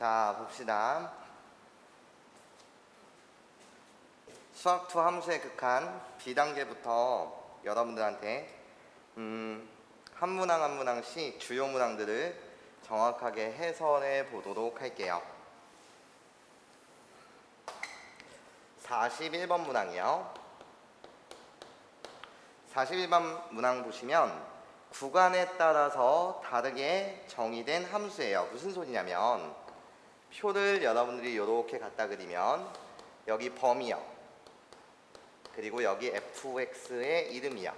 자, 봅시다. 수학2 함수의 극한 B단계부터 여러분들한테 한 문항 한 문항씩 주요 문항들을 정확하게 해설해 보도록 할게요. 41번 문항이요. 41번 문항 보시면 구간에 따라서 다르게 정의된 함수예요. 무슨 소리냐면 표를 여러분들이 이렇게 갖다 그리면 여기 범위요, 그리고 여기 fx의 이름이요.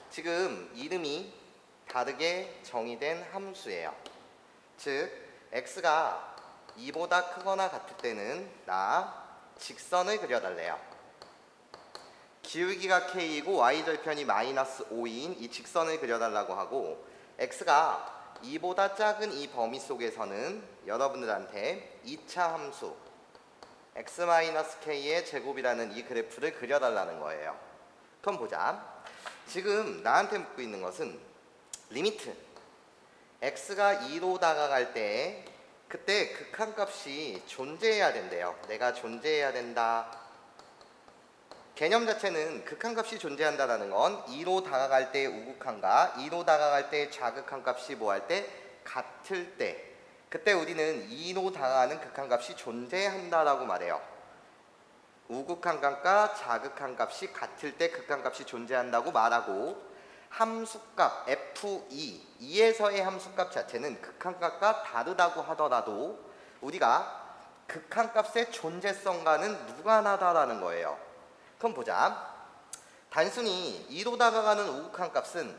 지금 이름이 다르게 정의된 함수예요. 즉 x가 2보다 크거나 같을 때는 나 직선을 그려달래요. 기울기가 k이고 y절편이 -5인 이 직선을 그려달라고 하고, x가 2보다 작은 이 범위 속에서는 여러분들한테 2차 함수 x-k의 제곱이라는 이 그래프를 그려달라는 거예요. 그럼 보자. 지금 나한테 묻고 있는 것은 리미트 x가 2로 다가갈 때 그때 극한값이 존재해야 된대요. 내가 존재해야 된다. 개념 자체는 극한값이 존재한다는 건 2로 다가갈 때 우극한과 2로 다가갈 때 좌극한값이 뭐 할 때? 같을 때, 그때 우리는 2로 다가가는 극한값이 존재한다라고 말해요. 우극한값과 좌극한값이 같을 때 극한값이 존재한다고 말하고, 함수값 f2, 2에서의 함수값 자체는 극한값과 다르다고 하더라도 우리가 극한값의 존재성과는 무관하다라는 거예요. 그럼 보자. 단순히 2로 다가가는 우극한값은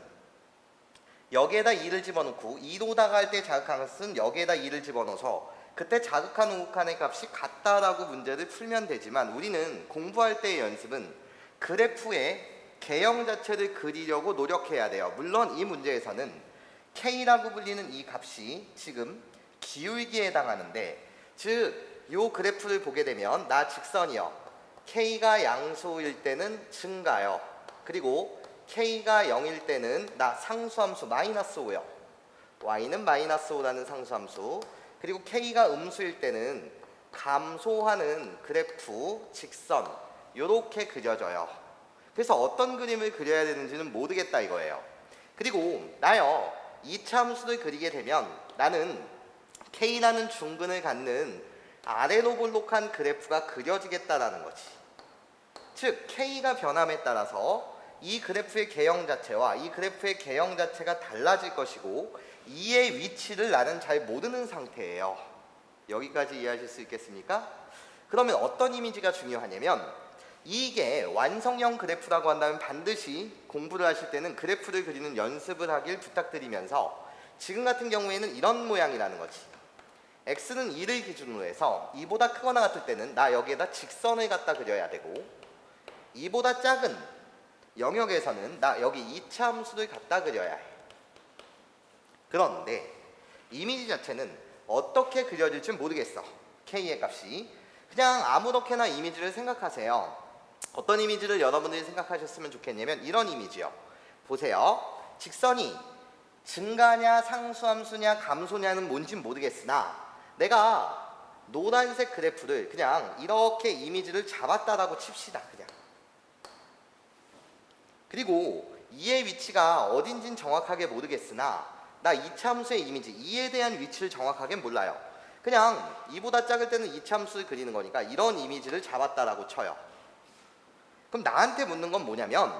여기에다 2를 집어넣고 2로 다가갈 때 자극한값은 여기에다 2를 집어넣어서 그때 자극한 우극한의 값이 같다라고 문제를 풀면 되지만, 우리는 공부할 때의 연습은 그래프의 개형 자체를 그리려고 노력해야 돼요. 물론 이 문제에서는 K라고 불리는 이 값이 지금 기울기에 해당하는데, 즉 이 그래프를 보게 되면 나 직선이요, K가 양수일 때는 증가요. 그리고 K가 0일 때는 나 상수함수 -5요. Y는 -5라는 상수함수. 그리고 K가 음수일 때는 감소하는 그래프, 직선 요렇게 그려져요. 그래서 어떤 그림을 그려야 되는지는 모르겠다 이거예요. 그리고 나요, 2차 함수를 그리게 되면 나는 K라는 중근을 갖는 아래로 볼록한 그래프가 그려지겠다라는 거지. 즉 K가 변함에 따라서 이 그래프의 개형 자체와 이 그래프의 개형 자체가 달라질 것이고, 이의 위치를 나는 잘 모르는 상태예요. 여기까지 이해하실 수 있겠습니까? 그러면 어떤 이미지가 중요하냐면, 이게 완성형 그래프라고 한다면 반드시 공부를 하실 때는 그래프를 그리는 연습을 하길 부탁드리면서, 지금 같은 경우에는 이런 모양이라는 거지. x는 2를 기준으로 해서 2보다 크거나 같을 때는 나 여기에다 직선을 갖다 그려야 되고, 2보다 작은 영역에서는 나 여기 2차 함수를 갖다 그려야 해. 그런데 이미지 자체는 어떻게 그려질지 모르겠어. K의 값이. 그냥 아무렇게나 이미지를 생각하세요. 어떤 이미지를 여러분들이 생각하셨으면 좋겠냐면 이런 이미지요. 보세요. 직선이 증가냐 상수함수냐 감소냐는 뭔진 모르겠으나 내가 노란색 그래프를 그냥 이렇게 이미지를 잡았다라고 칩시다. 그냥. 그리고 2의 위치가 어딘진 정확하게 모르겠으나 나 2차 함수의 이미지 2에 대한 위치를 정확하게 몰라요. 그냥 2보다 작을 때는 2차 함수를 그리는 거니까 이런 이미지를 잡았다라고 쳐요. 그럼 나한테 묻는 건 뭐냐면,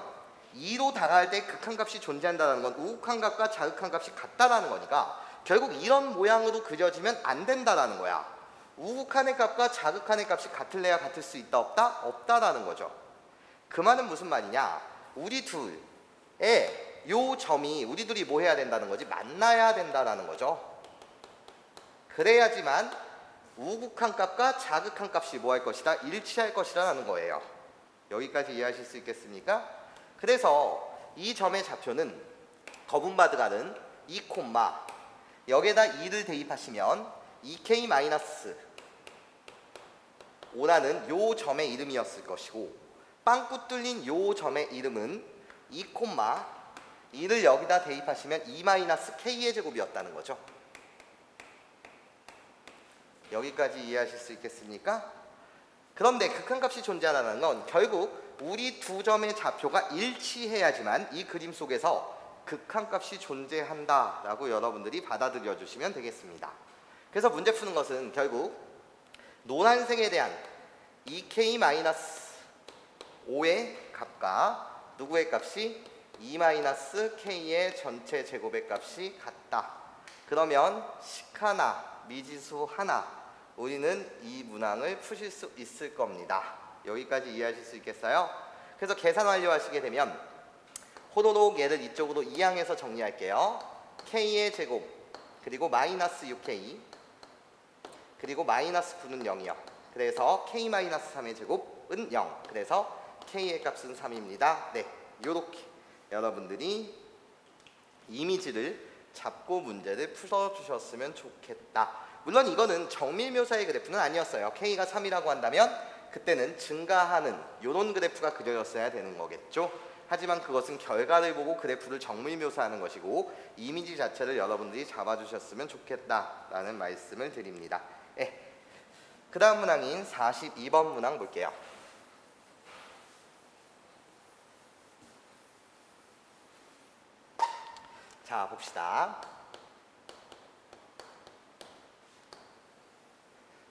2로 다가갈 때 극한값이 존재한다는 건 우극한값과 자극한값이 같다라는 거니까 결국 이런 모양으로 그려지면 안 된다라는 거야. 우극한의 값과 자극한의 값이 같을래야 같을 수 있다 없다? 없다라는 거죠. 그 말은 무슨 말이냐, 우리 둘의 요 점이 우리 둘이 뭐 해야 된다는 거지? 만나야 된다라는 거죠. 그래야지만 우극한 값과 자극한 값이 뭐 할 것이다? 일치할 것이라는 거예요. 여기까지 이해하실 수 있겠습니까? 그래서 이 점의 좌표는 더분바드가는 2, 여기에다 2를 대입하시면 2k-5라는 요 점의 이름이었을 것이고, 빵꾸 뚫린 요 점의 이름은 2, 2를 여기다 대입하시면 2-k의 제곱이었다는 거죠. 여기까지 이해하실 수 있겠습니까? 그런데 극한값이 존재한다는 건 결국 우리 두 점의 좌표가 일치해야지만 이 그림 속에서 극한값이 존재한다라고 여러분들이 받아들여 주시면 되겠습니다. 그래서 문제 푸는 것은 결국 노란색에 대한 2k-5의 값과 누구의 값이 2-k의 전체 제곱의 값이 같다. 그러면 식 하나, 미지수 하나, 우리는 이 문항을 푸실 수 있을 겁니다. 여기까지 이해하실 수 있겠어요? 그래서 계산 완료하시게 되면 호로록 얘를 이쪽으로 이항해서 정리할게요. k의 제곱 그리고 마이너스 6k 그리고 마이너스 9는 0이요. 그래서 k-3의 제곱은 0. 그래서 k의 값은 3입니다. 네, 요렇게 여러분들이 이미지를 잡고 문제를 풀어주셨으면 좋겠다. 물론 이거는 정밀묘사의 그래프는 아니었어요. k가 3이라고 한다면 그때는 증가하는 이런 그래프가 그려졌어야 되는 거겠죠. 하지만 그것은 결과를 보고 그래프를 정밀묘사하는 것이고 이미지 자체를 여러분들이 잡아주셨으면 좋겠다라는 말씀을 드립니다. 네. 그 다음 문항인 42번 문항 볼게요. 자, 봅시다.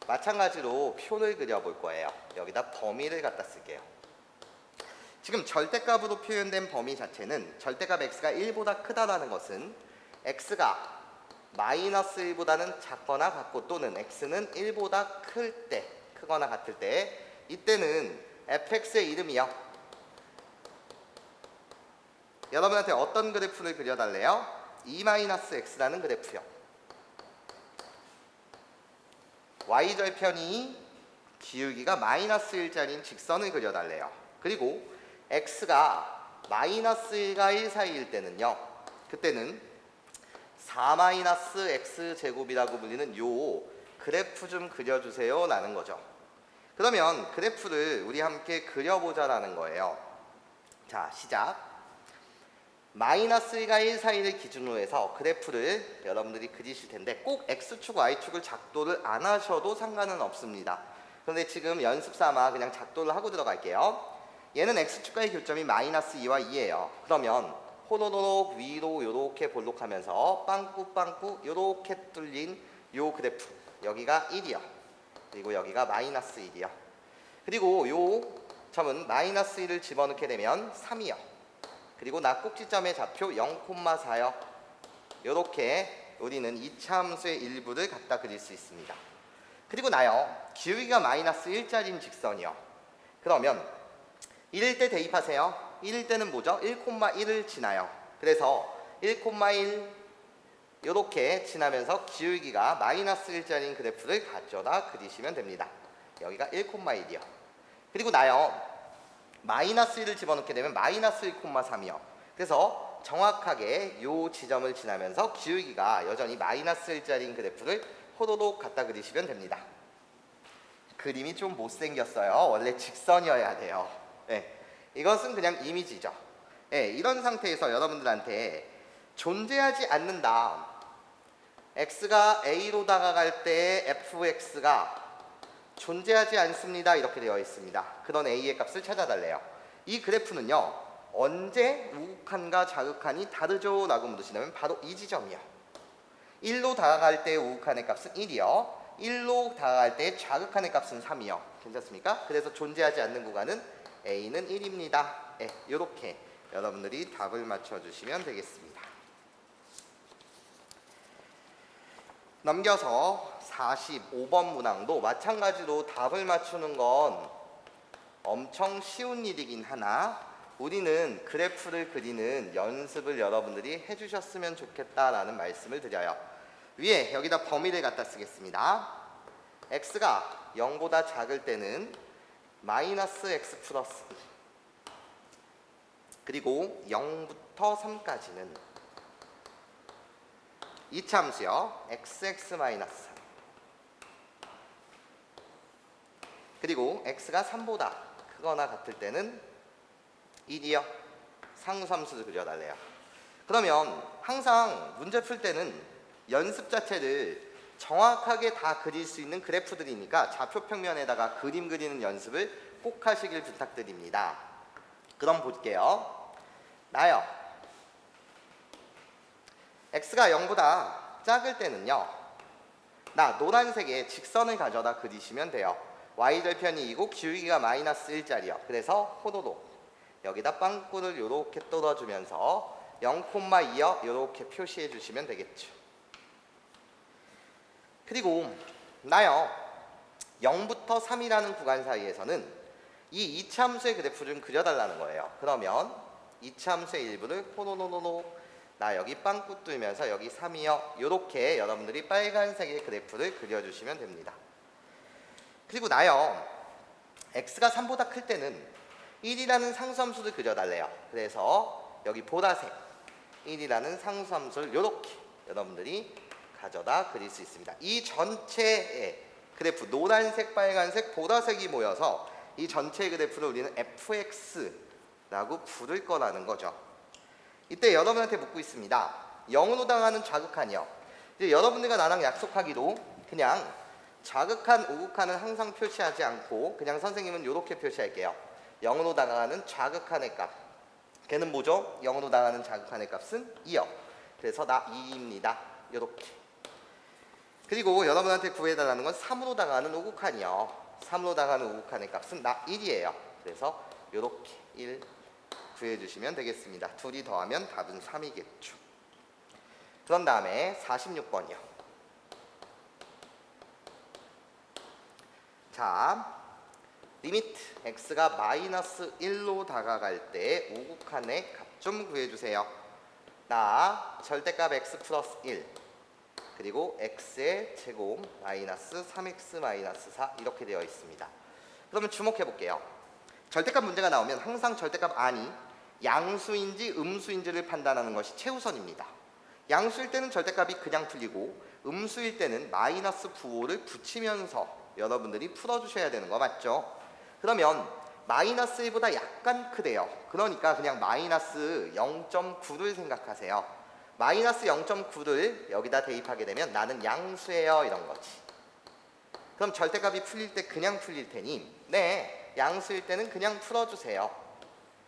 마찬가지로 표를 그려볼 거예요. 여기다 범위를 갖다 쓸게요. 지금 절대값으로 표현된 범위 자체는 절대값 x가 1보다 크다라는 것은 x가 마이너스 1보다는 작거나 같고 또는 x는 1보다 클 때, 크거나 같을 때 이때는 fx의 이름이요. 여러분한테 어떤 그래프를 그려달래요? 2-x라는 그래프요. y절편이 기울기가 마이너스 1짜리인 직선을 그려달래요. 그리고 x가 마이너스 1과 1 사이일 때는요. 그때는 4-x제곱이라고 불리는 요 그래프 좀 그려주세요 라는 거죠. 그러면 그래프를 우리 함께 그려보자라는 거예요. 자, 시작. 마이너스 1과 1 사이를 기준으로 해서 그래프를 여러분들이 그리실 텐데 꼭 x축, y축을 작도를 안 하셔도 상관은 없습니다. 그런데 지금 연습 삼아 그냥 작도를 하고 들어갈게요. 얘는 x축과의 교점이 마이너스 2와 2예요. 그러면 호로록 위로 요렇게 볼록하면서 빵꾸빵꾸 요렇게 뚫린 요 그래프 여기가 1이요. 그리고 여기가 마이너스 1이요. 그리고 요 점은 마이너스 1을 집어넣게 되면 3이요. 그리고 낙꼭지점의 좌표 0,4요. 요렇게 우리는 이차 함수의 일부를 갖다 그릴 수 있습니다. 그리고 나요. 기울기가 마이너스 1짜리인 직선이요. 그러면 1일 때 대입하세요. 1일 때는 뭐죠? 1,1을 지나요. 그래서 1,1 요렇게 지나면서 기울기가 마이너스 1짜리인 그래프를 가져다 그리시면 됩니다. 여기가 1,1이요. 그리고 나요. 마이너스 1을 집어넣게 되면 마이너스 1,3이요. 그래서 정확하게 요 지점을 지나면서 기울기가 여전히 마이너스 1짜리인 그래프를 호로록 갖다 그리시면 됩니다. 그림이 좀 못생겼어요. 원래 직선이어야 돼요. 네, 이것은 그냥 이미지죠. 네, 이런 상태에서 여러분들한테 존재하지 않는다. x가 a로 다가갈 때 fx가 존재하지 않습니다. 이렇게 되어 있습니다. 그런 a의 값을 찾아달래요. 이 그래프는요. 언제 우극한과 자극한이 다르죠? 라고 물으시면 바로 이 지점이요. 1로 다가갈 때 우극한의 값은 1이요. 1로 다가갈 때 자극한의 값은 3이요. 괜찮습니까? 그래서 존재하지 않는 구간은 a는 1입니다. 네, 이렇게 여러분들이 답을 맞춰주시면 되겠습니다. 넘겨서 45번 문항도 마찬가지로 답을 맞추는 건 엄청 쉬운 일이긴 하나 우리는 그래프를 그리는 연습을 여러분들이 해주셨으면 좋겠다라는 말씀을 드려요. 위에 여기다 범위를 갖다 쓰겠습니다. x가 0보다 작을 때는 마이너스 x 플러스 2 그리고 0부터 3까지는 이차 함수요. xx 마이너스 3 그리고 x가 3보다 크거나 같을 때는 1이요. 상수함수를 그려달래요. 그러면 항상 문제 풀 때는 연습 자체를 정확하게 다 그릴 수 있는 그래프들이니까 좌표 평면에다가 그림 그리는 연습을 꼭 하시길 부탁드립니다. 그럼 볼게요. 나요. x가 0보다 작을 때는요. 나 노란색에 직선을 가져다 그리시면 돼요. y절편이 2고 기울기가 마이너스 1짜리요. 그래서 호도도 여기다 빵꾸를 이렇게 뚫어주면서 0,2요 이렇게 표시해 주시면 되겠죠. 그리고 나요 0부터 3이라는 구간 사이에서는 이 이차함수의 그래프를 좀 그려달라는 거예요. 그러면 이차함수의 일부를 호노노노노 나 여기 빵꾸 뚫면서 여기 3이요 이렇게 여러분들이 빨간색의 그래프를 그려주시면 됩니다. 그리고 나요 x가 3보다 클 때는 1이라는 상수함수를 그려달래요. 그래서 여기 보라색 1이라는 상수함수를 이렇게 여러분들이 가져다 그릴 수 있습니다. 이 전체의 그래프 노란색, 빨간색, 보라색이 모여서 이 전체의 그래프를 우리는 fx라고 부를 거라는 거죠. 이때 여러분한테 묻고 있습니다. 0으로 당하는 좌극한이요. 이제 여러분들과 나랑 약속하기로 그냥 좌극한, 우극한은 항상 표시하지 않고 그냥 선생님은 이렇게 표시할게요. 0으로 당하는 좌극한의 값. 걔는 뭐죠? 0으로 당하는 좌극한의 값은 2요. 그래서 나 2입니다. 이렇게. 그리고 여러분한테 구해달라는 건 3으로 당하는 우극한이요. 3으로 당하는 우극한의 값은 나 1이에요. 그래서 이렇게 1 구해주시면 되겠습니다. 둘이 더하면 답은 3이겠죠. 그런 다음에 46번이요. 자, 리미트 x가 마이너스 1로 다가갈 때 우극한의 값 좀 구해주세요. 나 절대값 x 플러스 1 그리고 x의 제곱 마이너스 3x 마이너스 4 이렇게 되어 있습니다. 그러면 주목해 볼게요. 절대값 문제가 나오면 항상 절대값 안이 양수인지 음수인지를 판단하는 것이 최우선입니다. 양수일 때는 절대값이 그냥 풀리고 음수일 때는 마이너스 부호를 붙이면서 여러분들이 풀어주셔야 되는 거 맞죠? 그러면 마이너스 1보다 약간 크대요. 그러니까 그냥 마이너스 0.9를 생각하세요. 마이너스 0.9를 여기다 대입하게 되면 나는 양수예요 이런 거지. 그럼 절대값이 풀릴 때 그냥 풀릴 테니 네 양수일 때는 그냥 풀어주세요.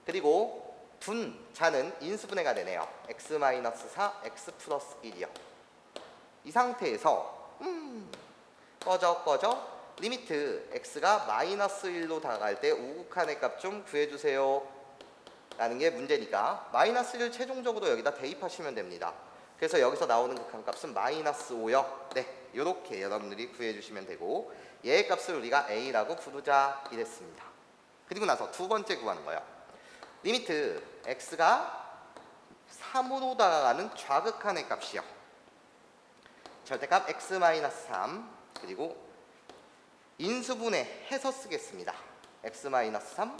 그리고 분자는 인수분해가 되네요. x-4 x 플러스 1이요. 이 상태에서 꺼져 리미트 x가 마이너스 1로 다가갈 때 우극한의 값 좀 구해주세요 라는 게 문제니까 마이너스 1을 최종적으로 여기다 대입하시면 됩니다. 그래서 여기서 나오는 극한값은 마이너스 5요. 네, 이렇게 여러분들이 구해주시면 되고 얘의 값을 우리가 a라고 부르자 이랬습니다. 그리고 나서 두 번째 구하는 거예요. 리미트 x가 3으로 다가가는 좌극한의 값이요. 절대값 x-3 그리고 인수분해 해서 쓰겠습니다. x-3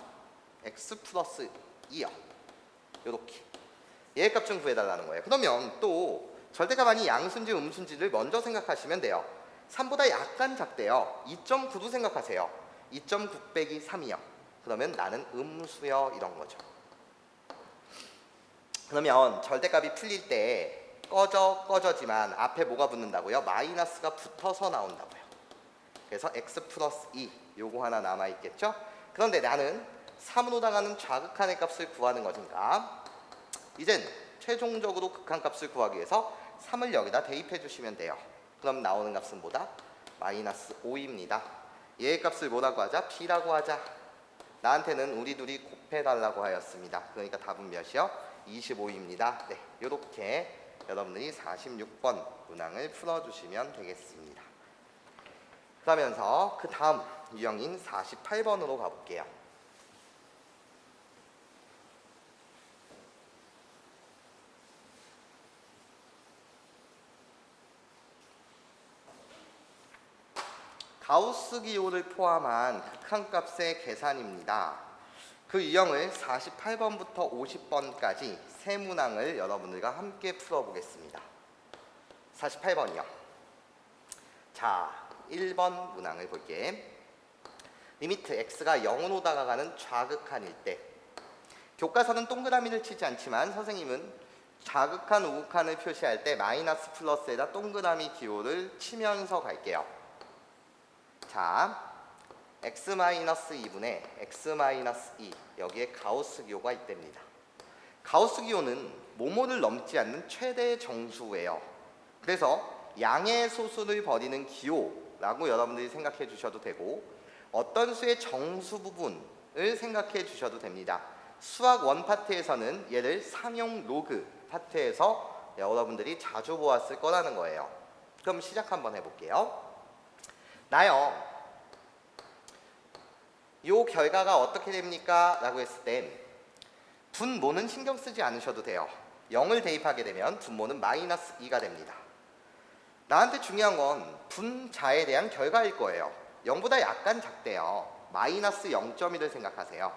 x 플러스 2요. 요렇게 얘의 값 좀 구해달라는 거예요. 그러면 또 절대값 아닌 양수인지 음수인지를 먼저 생각하시면 돼요. 3보다 약간 작대요. 2.9도 생각하세요. 2.9 빼기 3이요. 그러면 나는 음수요 이런 거죠. 그러면 절대값이 풀릴 때 꺼져지만 앞에 뭐가 붙는다고요? 마이너스가 붙어서 나온다고요. 그래서 x 플러스 2 요거 하나 남아있겠죠? 그런데 나는 3으로 나가는 좌극한의 값을 구하는 거니까 이젠 최종적으로 극한값을 구하기 위해서 3을 여기다 대입해 주시면 돼요. 그럼 나오는 값은 뭐다? 마이너스 5입니다. 얘의 값을 뭐라고 하자? b라고 하자. 나한테는 우리 둘이 곱해달라고 하였습니다. 그러니까 답은 몇이요? 25입니다. 네, 이렇게 여러분들이 46번 문항을 풀어주시면 되겠습니다. 그러면서 그 다음 유형인 48번으로 가볼게요. 가우스 기호를 포함한 극한값의 계산입니다. 그 유형을 48번부터 50번까지 세 문항을 여러분들과 함께 풀어보겠습니다. 48번이요. 자, 1번 문항을 볼게. 리미트 x가 0으로 다가가는 좌극한일 때 교과서는 동그라미를 치지 않지만 선생님은 자극한 우극한을 표시할 때 마이너스 플러스에다 동그라미 기호를 치면서 갈게요. 자, x-2분의 x-2 여기에 가우스 기호가 있답니다. 가우스 기호는 모모를 넘지 않는 최대 정수예요. 그래서 양의 소수를 버리는 기호라고 여러분들이 생각해 주셔도 되고, 어떤 수의 정수 부분을 생각해 주셔도 됩니다. 수학 원 파트에서는 얘를 상용 로그 파트에서 여러분들이 자주 보았을 거라는 거예요. 그럼 시작 한번 해볼게요. 나요, 요 결과가 어떻게 됩니까? 라고 했을 때 분모는 신경 쓰지 않으셔도 돼요. 0을 대입하게 되면 분모는 마이너스 2가 됩니다. 나한테 중요한 건 분자에 대한 결과일 거예요. 0보다 약간 작대요. 마이너스 0.1을 생각하세요.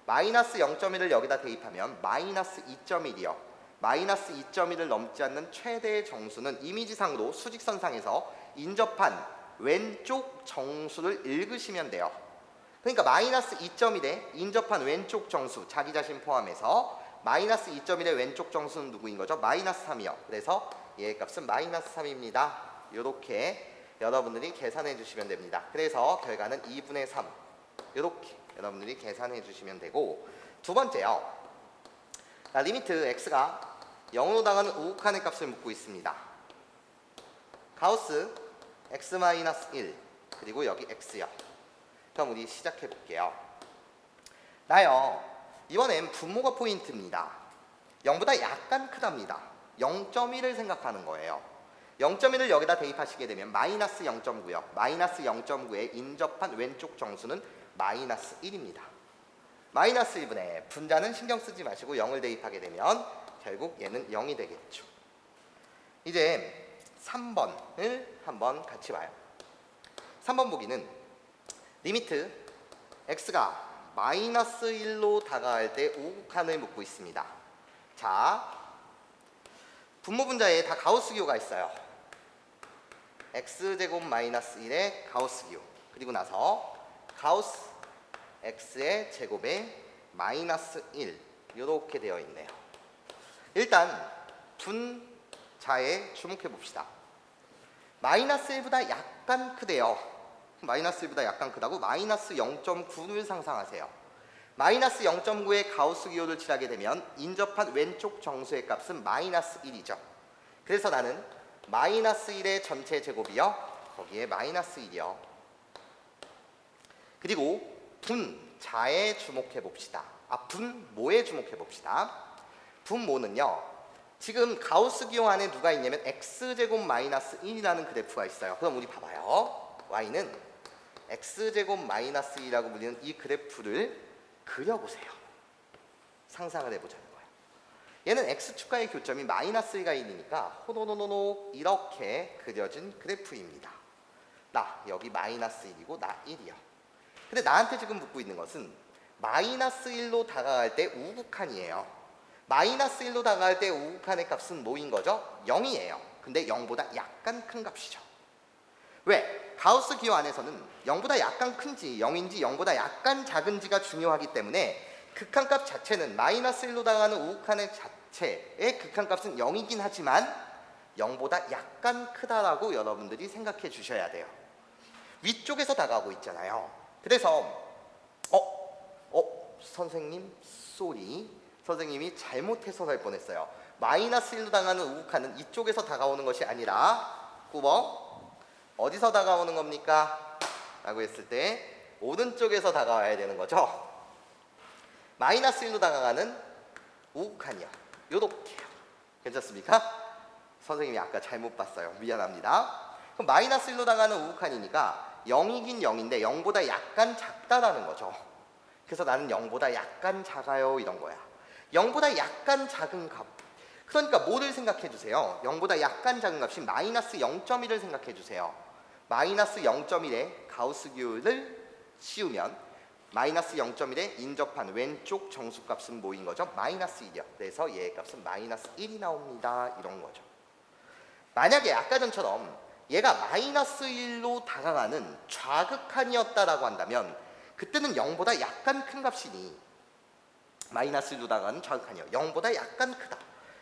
마이너스 0.1을 여기다 대입하면 마이너스 2.1이요. 마이너스 2.1을 넘지 않는 최대의 정수는 이미지상으로 수직선상에서 인접한 왼쪽 정수를 읽으시면 돼요. 그러니까 마이너스 2.1에 인접한 왼쪽 정수, 자기 자신 포함해서 마이너스 2.1의 왼쪽 정수는 누구인 거죠? 마이너스 3이요. 그래서 얘의 값은 마이너스 3입니다. 이렇게 여러분들이 계산해 주시면 됩니다. 그래서 결과는 2분의 3 이렇게 여러분들이 계산해 주시면 되고, 두 번째요. 리미트 x가 0으로 나가는 우극한의 값을 묻고 있습니다. 가우스 x-1 그리고 여기 x요. 그럼 우리 시작해 볼게요. 나요, 이번엔 분모가 포인트입니다. 0보다 약간 크답니다. 0.1을 생각하는 거예요. 0.1을 여기다 대입하시게 되면 마이너스 0.9요. 마이너스 0.9에 인접한 왼쪽 정수는 마이너스 1입니다. 마이너스 1분의 분자는 신경 쓰지 마시고 0을 대입하게 되면 결국 얘는 0이 되겠죠. 이제 3번을 한번 같이 봐요. 3번 보기는 리미트 x가 마이너스 1로 다가갈 때 우극한을 묻고 있습니다. 자, 분모 분자에 다 가우스 기호가 있어요. x제곱 마이너스 1의 가우스 기호, 그리고 나서 가우스 x의 제곱에 마이너스 1 이렇게 되어 있네요. 일단 분자에 주목해 봅시다. 마이너스 1보다 약간 크대요. 마이너스 1보다 약간 크다고 마이너스 0.9를 상상하세요. 마이너스 0.9의 가우스 기호를 칠하게 되면 인접한 왼쪽 정수의 값은 마이너스 1이죠. 그래서 나는 마이너스 1의 전체 제곱이요, 거기에 마이너스 1이요. 그리고 분자에 주목해 봅시다. 분모에 주목해 봅시다. 분모는요, 지금 가우스 기호 안에 누가 있냐면 x제곱 마이너스 1이라는 그래프가 있어요. 그럼 우리 봐봐요. y는 x제곱 마이너스 2라고 불리는 이 그래프를 그려보세요. 상상을 해보자는 거예요. 얘는 x축과의 교점이 마이너스 1가 1이니까 호노노노노 이렇게 그려진 그래프입니다. 나 여기 마이너스 1이고 나 1이요. 근데 나한테 지금 묻고 있는 것은 마이너스 1로 다가갈 때 우극한이에요. 마이너스 1로 다가갈 때 우극한의 값은 뭐인 거죠? 0이에요. 근데 0보다 약간 큰 값이죠. 왜? 가우스 기호 안에서는 0보다 약간 큰지 0인지 0보다 약간 작은지가 중요하기 때문에 극한값 자체는 마이너스 1로 다가가는 우극한의 자체의 극한값은 0이긴 하지만 0보다 약간 크다라고 여러분들이 생각해 주셔야 돼요. 위쪽에서 다가오고 있잖아요. 그래서 선생님 쏘리, 선생님이 잘못 해석할 뻔했어요. 마이너스 1로 다가가는 우극한은 이쪽에서 다가오는 것이 아니라 꾸벅 어디서 다가오는 겁니까? 라고 했을 때 오른쪽에서 다가와야 되는 거죠. 마이너스 1로 다가가는 우극한이요. 요렇게요. 괜찮습니까? 선생님이 아까 잘못 봤어요. 미안합니다. 그럼 마이너스 1로 다가가는 우극한이니까 0이긴 0인데 0보다 약간 작다라는 거죠. 그래서 나는 0보다 약간 작아요 이런 거야. 0보다 약간 작은 값. 그러니까 뭐를 생각해 주세요? 0보다 약간 작은 값이 마이너스 0.1을 생각해 주세요. 마이너스 0.1의 가우스 기호를 씌우면 마이너스 0.1에 인접한 왼쪽 정수값은 뭐인 거죠? 마이너스 1이요. 그래서 얘의 값은 마이너스 1이 나옵니다. 이런 거죠. 만약에 아까 전처럼 얘가 마이너스 1로 다가가는 좌극한이었다라고 한다면 그때는 0보다 약간 큰 값이니 마이너스 1로 다가가는 좌극한이요. 0보다 약간 크다.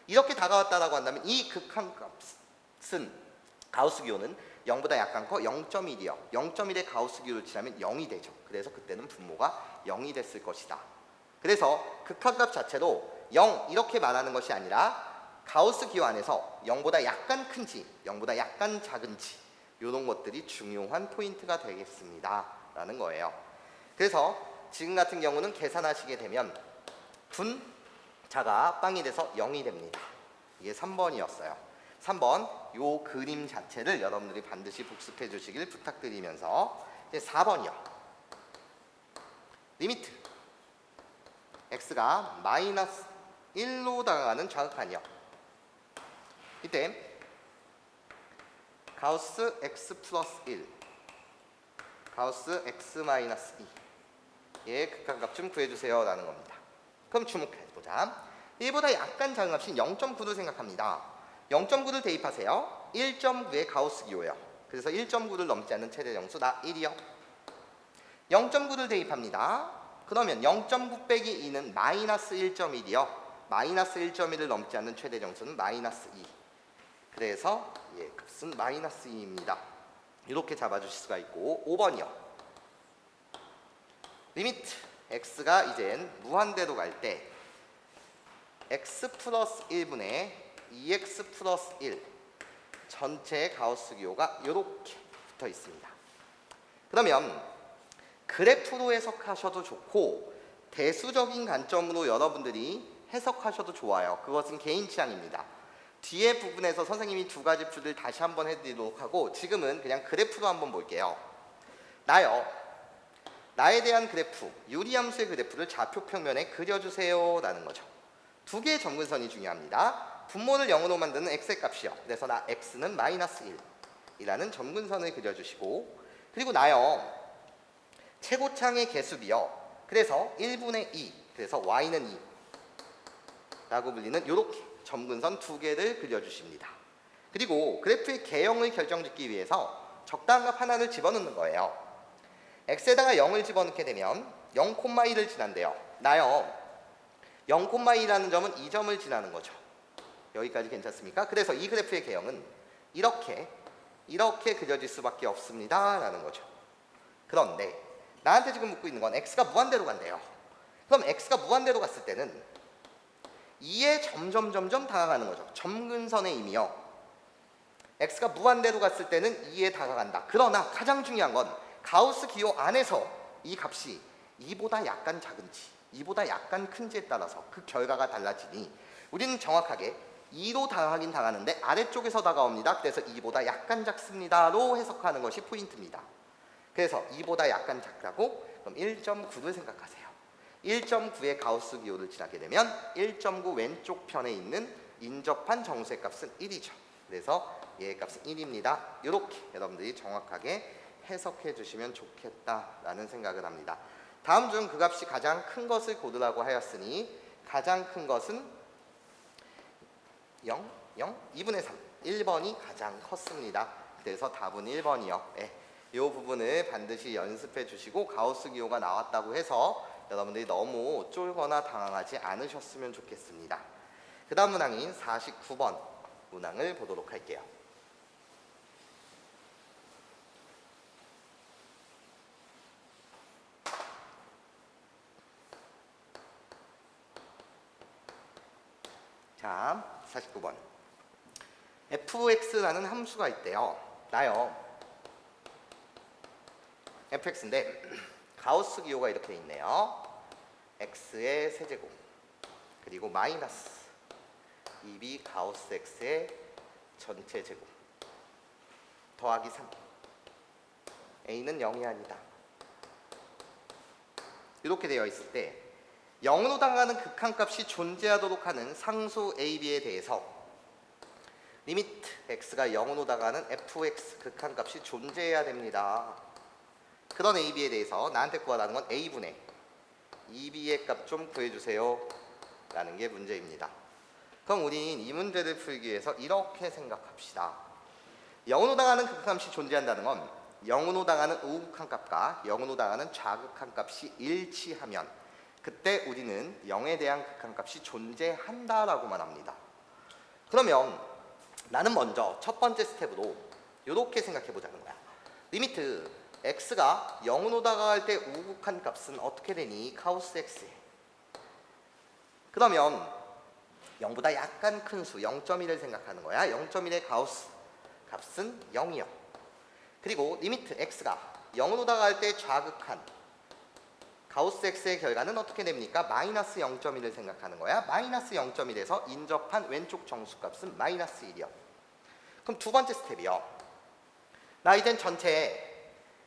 이렇게 다가왔다라고 한다면 이 극한값은 가우스 기호는 0보다 약간 커 0.1이요. 0.1의 가우스 기호를 칠하면 0이 되죠. 그래서 그때는 분모가 0이 됐을 것이다. 그래서 극한값 자체로 0 이렇게 말하는 것이 아니라 가우스 기호 안에서 0보다 약간 큰지 0보다 약간 작은지 이런 것들이 중요한 포인트가 되겠습니다 라는 거예요. 그래서 지금 같은 경우는 계산하시게 되면 분자가 빵이 돼서 0이 됩니다. 이게 3번이었어요. 3번 요 그림 자체를 여러분들이 반드시 복습해 주시길 부탁드리면서 이제 4번이요. 리미트 x가 마이너스 1로 다가가는 좌극한이요. 이때 가우스 x 플러스 1 가우스 x 마이너스 2의 극한값 좀 구해주세요 라는 겁니다. 그럼 주목해보자. 1보다 약간 작은 값인 0.9를 생각합니다. 0.9를 대입하세요. 1.9의 가우스 기호예요. 그래서 1.9를 넘지 않는 최대 정수 나 1이요. 0.9를 대입합니다. 그러면 0.9 빼기 2는 마이너스 1.1이요. 마이너스 1.1을 넘지 않는 최대 정수는 마이너스 2. 그래서 예, 값은 마이너스 2입니다. 이렇게 잡아주실 수가 있고 5번이요. 리미트 x가 이젠 무한대로 갈 때 x 플러스 1분의 2x 플러스 1 전체 가우스 기호가 이렇게 붙어 있습니다. 그러면 그래프로 해석하셔도 좋고 대수적인 관점으로 여러분들이 해석하셔도 좋아요. 그것은 개인 취향입니다. 뒤에 부분에서 선생님이 두 가지 풀을 다시 한번 해드리도록 하고 지금은 그냥 그래프로 한번 볼게요. 나에 대한 그래프, 유리함수의 그래프를 좌표 평면에 그려주세요 라는 거죠. 두 개의 점근선이 중요합니다. 분모를 0으로 만드는 x의 값이요. 그래서 나 x는 마이너스 1이라는 점근선을 그려주시고 그리고 최고창의 개수비요. 그래서 1분의 2, 그래서 y는 2 라고 불리는 이렇게 점근선 두 개를 그려주십니다. 그리고 그래프의 개형을 결정짓기 위해서 적당한 값 하나를 집어넣는 거예요. x에다가 0을 집어넣게 되면 0,2를 지난대요. 0,2라는 점은 이 점을 지나는 거죠. 여기까지 괜찮습니까? 그래서 이 그래프의 개형은 이렇게 그려질 수밖에 없습니다 라는 거죠. 그런데 나한테 지금 묻고 있는 건 x가 무한대로 간대요. 그럼 x가 무한대로 갔을 때는 2에 점점 다가가는 거죠. 점근선의 의미요. x가 무한대로 갔을 때는 2에 다가간다. 그러나 가장 중요한 건 가우스 기호 안에서 이 값이 2보다 약간 작은지 2보다 약간 큰지에 따라서 그 결과가 달라지니 우리는 정확하게 2로 다가가긴 다가가는데 아래쪽에서 다가옵니다. 그래서 2보다 약간 작습니다로 해석하는 것이 포인트입니다. 그래서 2보다 약간 작다고 그럼 1.9를 생각하세요. 1.9의 가우스 기호를 지나게 되면 1.9 왼쪽 편에 있는 인접한 정수의 값은 1이죠. 그래서 얘의 값은 1입니다. 이렇게 여러분들이 정확하게 해석해 주시면 좋겠다라는 생각을 합니다. 다음 중 그 값이 가장 큰 것을 고르라고 하였으니 가장 큰 것은 2분의 3 1번이 가장 컸습니다. 그래서 답은 1번이요. 이 부분을 반드시 연습해 주시고 가우스 기호가 나왔다고 해서 여러분들이 너무 쫄거나 당황하지 않으셨으면 좋겠습니다. 그 다음 문항인 49번 문항을 보도록 할게요. 자, 49번 fx라는 함수가 있대요. fx인데 가우스 기호가 이렇게 있네요. x의 세제곱 그리고 마이너스 2b 가우스 x의 전체 제곱 더하기 3 a는 0이 아니다. 이렇게 되어 있을 때 0으로 다가가는 극한값이 존재하도록 하는 상수 a, b에 대해서 리미트 x가 0으로 다가가는 fx 극한값이 존재해야 됩니다. 그런 a, b에 대해서 나한테 구하라는 건 a분의 2b의 값 좀 구해주세요 라는 게 문제입니다. 그럼 우린 이 문제를 풀기 위해서 이렇게 생각합시다. 0으로 다가가는 극한값이 존재한다는 건 0으로 다가가는 우극한값과 0으로 다가가는 좌극한값이 일치하면 그때 우리는 0에 대한 극한값이 존재한다라고만 합니다. 그러면 나는 먼저 첫 번째 스텝으로 이렇게 생각해 보자는 거야. 리미트 x가 0으로 다가갈 때 우극한 값은 어떻게 되니? 카우스 x에. 그러면 0보다 약간 큰 수 0.1을 생각하는 거야. 0.1의 가우스 값은 0이요. 그리고 리미트 x가 0으로 다가갈 때 좌극한 가우스 x의 결과는 어떻게 됩니까? 마이너스 0.1을 생각하는 거야. 마이너스 0.1에서 인접한 왼쪽 정수값은 마이너스 1이요. 그럼 두 번째 스텝이요. 나 이젠 전체